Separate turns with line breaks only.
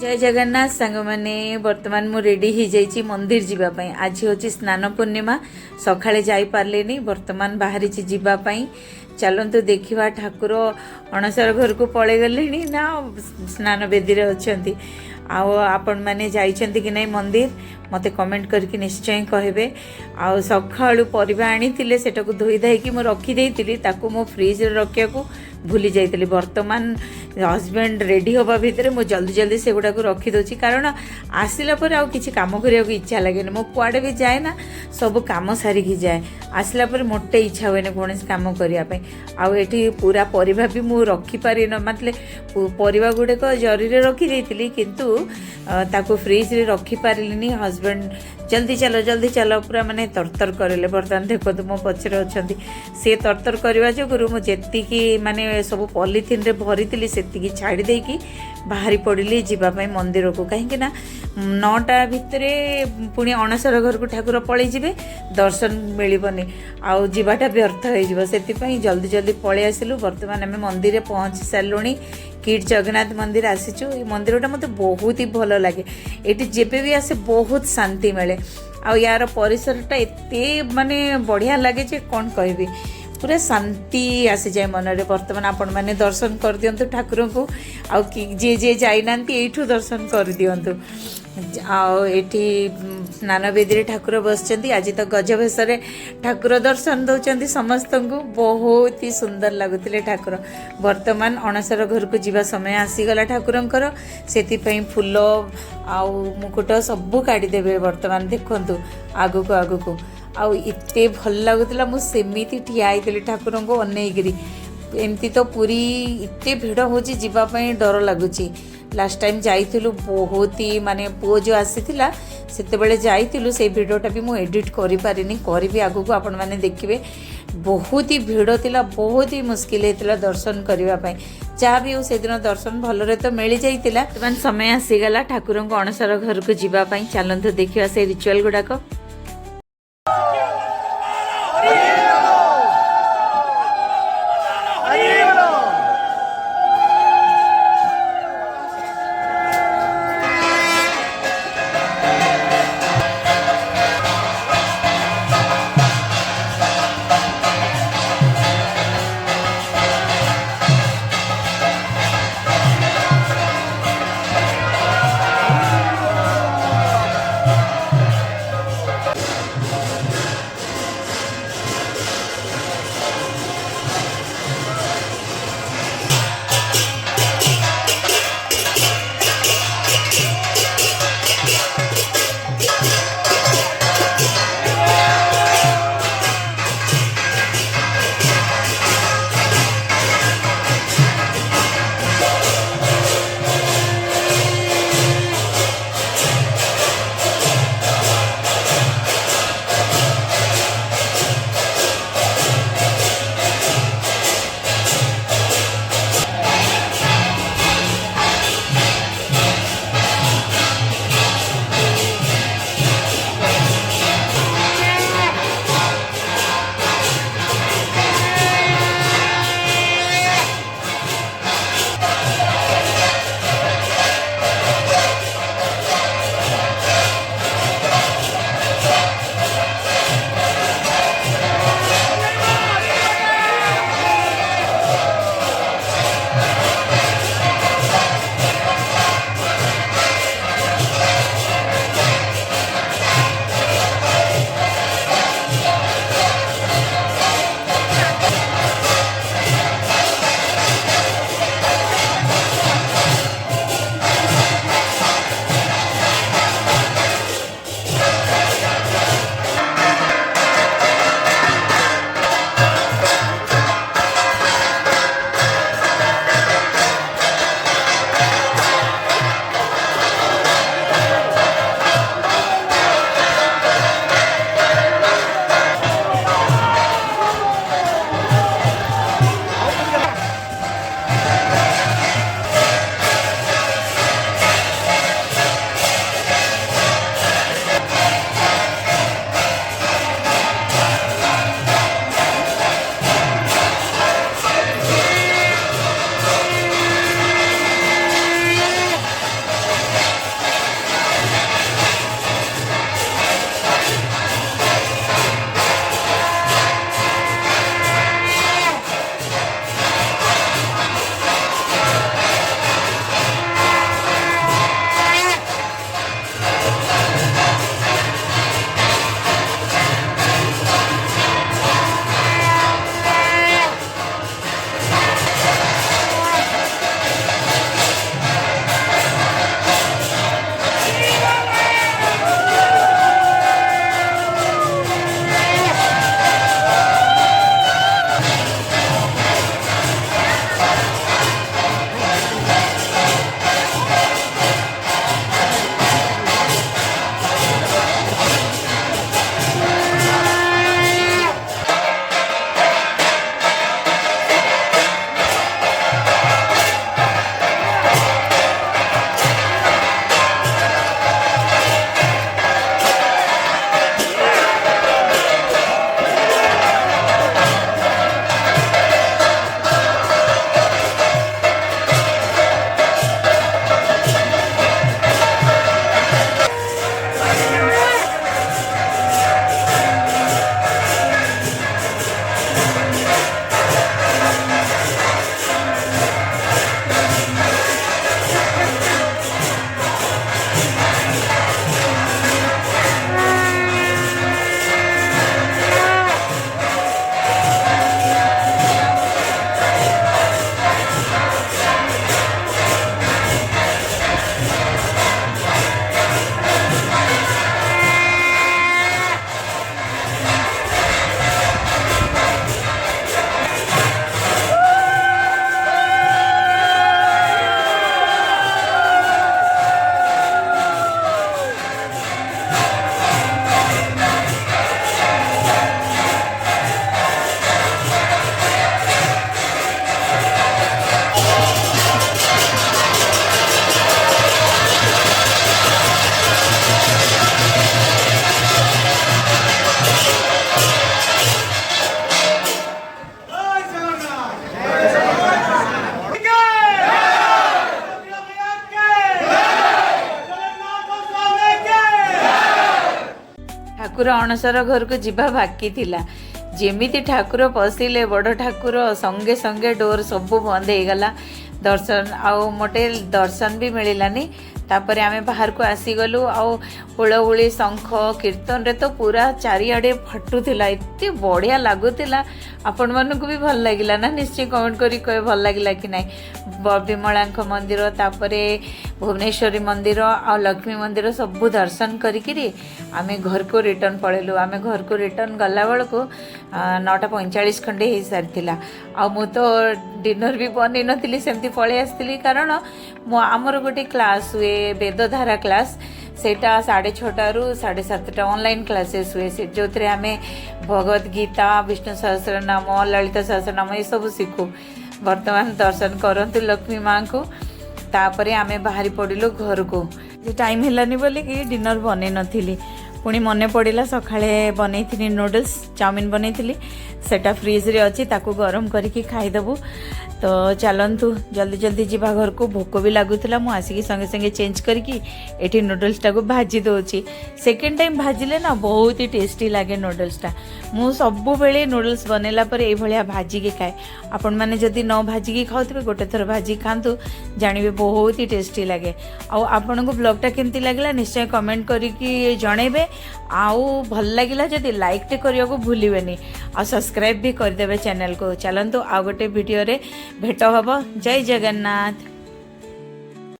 जय जगन्नाथ सांग मैंने बर्तमान मु रेडी हो जाइए मंदिर जीवाई। आज हूँ स्नान पूर्णिमा सकाଳେ जाई पारलेनी बर्तमान बाहरी जीवाई। चलतु देखा ठाकुर अणसर घर को पलि गले ना स्नान बेदी अच्छा आपण मैंने जाइछन्ति कि नहीं मंदिर मते कमेंट करके निश्चय कहे। आउ सकाळु परिबा आनी सेटा को धोई धाई मु रखी देइतिली ताकू मो फ्रिज रखिया को भूली जाइतिली। वर्तमान हस्बैंड रेडी होबा भितर मु जल्दी जल्दी से गुडा को रखी दोची कारण आसिला पर आउ किछि काम करिया को इच्छा लागेनी। मो कुआडे भी जाए ना सब काम सारिकी जाए आसिला पर मोटे इच्छा हुए कौन काम करने। आउ एठी पूरा परिबा भी मु रखी पारि न मतलब परिबा गुडे को जरी रे रखी देइतिली किंतु ताको फ्रिज रे रखी पारिलिनी। हस्बैंड जल्दी चलो पूरा माने तरतर करेले। बर्तमान देखो मो पछरे अछंती से तरतर करवा जोगुरु मु जेतिकी माने सब पॉलिथिन रे भरितिली सेतिकी छाड़ी देकी बाहरी पड़िली जीवाई मंदिर को। कहीं ना 9टा भितरे पुणी अणसर घर को ठाकुर पलि जिबे दर्शन मिलबनी आउ जीवाटा व्यर्थ हो से जल्दी जल्दी पलि आसिलु। वर्तमान आम मंदिर पहुँची सारूँ किड जगन्नाथ मंदिर आसीचु। ये मंदिरटा मते बहुत ही भल लगे। ये जेबे भी आसे बहुत शांति मिले आ यार परिसरटा एते माने बढ़िया लगे जे कौन कहबी पूरा शांति आसी जाए मन में। वर्तमान आपण मैंने दर्शन कर दियंतु ठाकुर को आउ जे जे जाइना एठू दर्शन कर दियंतु। आठी स्नान बेदी ठाकुर बसचंती। आज तो गजभेश ठाकुर दर्शन दौरान समस्त को बहुत ही सुंदर लगुले ठाकुर। वर्तमान अणसर घर को जीवा समय आसीगला ठाकुरंकर से फूल आउ मुकुट सबू काढ़ीदेवे। वर्तमान देखु आगु को आगु को आउ एते भल लगुला मुझे ठिया होती ठाकुर को अनेकरी। एमती तो पूरी एते भिड़ हो जीवाई डर लगुच। लास्ट टाइम जाइलु बहुत ही माने पुओ जो आसीथिला सेते बेले जाइलु से वीडियोटा भी मु एडिट करि पारिनी करी आगु को आपण माने देखिबे। बहुत ही भिड़ थिला बहुत ही मुश्किल हेतिला दर्शन करिवा पई। जहाँ भी हो से दिन दर्शन भलरे तो मिल जाइतिला। वर्तमान समय आसीगला ठाकुर को अणसर घर को जीवा पई। चलंतु देखिवा से रिचुअल गुडाको। ठाकुर अणसर घर को जीवा बाकी थिला जेमिति ठाकुर पशिले बड़ ठाकुर संगे संगे डोर सब बंद हो गला दर्शन आउ मोटे दर्शन भी मिलानी तापर आमे बाहर को आसीगलु आउ हुलहुली शंख कीर्तन रे तो पूरा चारिआडे फटुला एते बढ़िया लगुला आपण मानक भी भल लगिला ना निश्चय कमेंट करी कहे भल लगिला कि नहीं विमला मंदिर तापरे भुवनेश्वरी मंदिर आ लक्ष्मी मंदिर सब दर्शन करी आमे घर को रिटर्न पड़ेलु आमे घर को रिटर्न गला बेल को 9:45 खंडे हो सारी आ मु तो डिनर भी बन नी सेमती पलि आसती कारण आमर गोटे क्लास हुए वेदधारा क्लास सेटा 6:30 रु 7:30 ऑनलाइन क्लासेस हुए से जो थे आम भगवत गीता विष्णु सहस्रनाम ललिता सहस्रनाम ये सब शिखु वर्तमान दर्शन करंतु लक्ष्मी माँ को तापरे आमे बाहरी पड़िलु घर को टाइम हेलानी बोली कि डिनर बने नथिली पुणी मन पड़ा सकाळे बनई नूडल्स चाउमिन बनई सेटा फ्रिज रे अच्छी ताकू गरम करके खाईदेबू तो चलतु जल्दी जल्दी जीवा घर को भोक भी लगुला मुझे आसिक संगे संगे चेंज करके एठी नूडल्स टाक भाजी दूची सेकेंड टाइम भाजिले ना बहुत ही टेस्टी लगे नूडल्स टा मु सब बेले नूडल्स बनैला पर ए भलिया भाजिकी खाए आपण मैंने जदि न भाजिकी खाऊे गोटे थर भाजी खातु जानवे बहुत ही टेस्टी लगे आपन को ब्लॉगटा केमती लगला निश्चय कमेंट करके जनइबे आउ भल लगिला जदि लाइक टे करिया को भूलिबेनी आ सब्सक्राइब भी करदेबे चैनल को चलंतु आ गोटे वीडियो रे भेट हबो जय जगन्नाथ।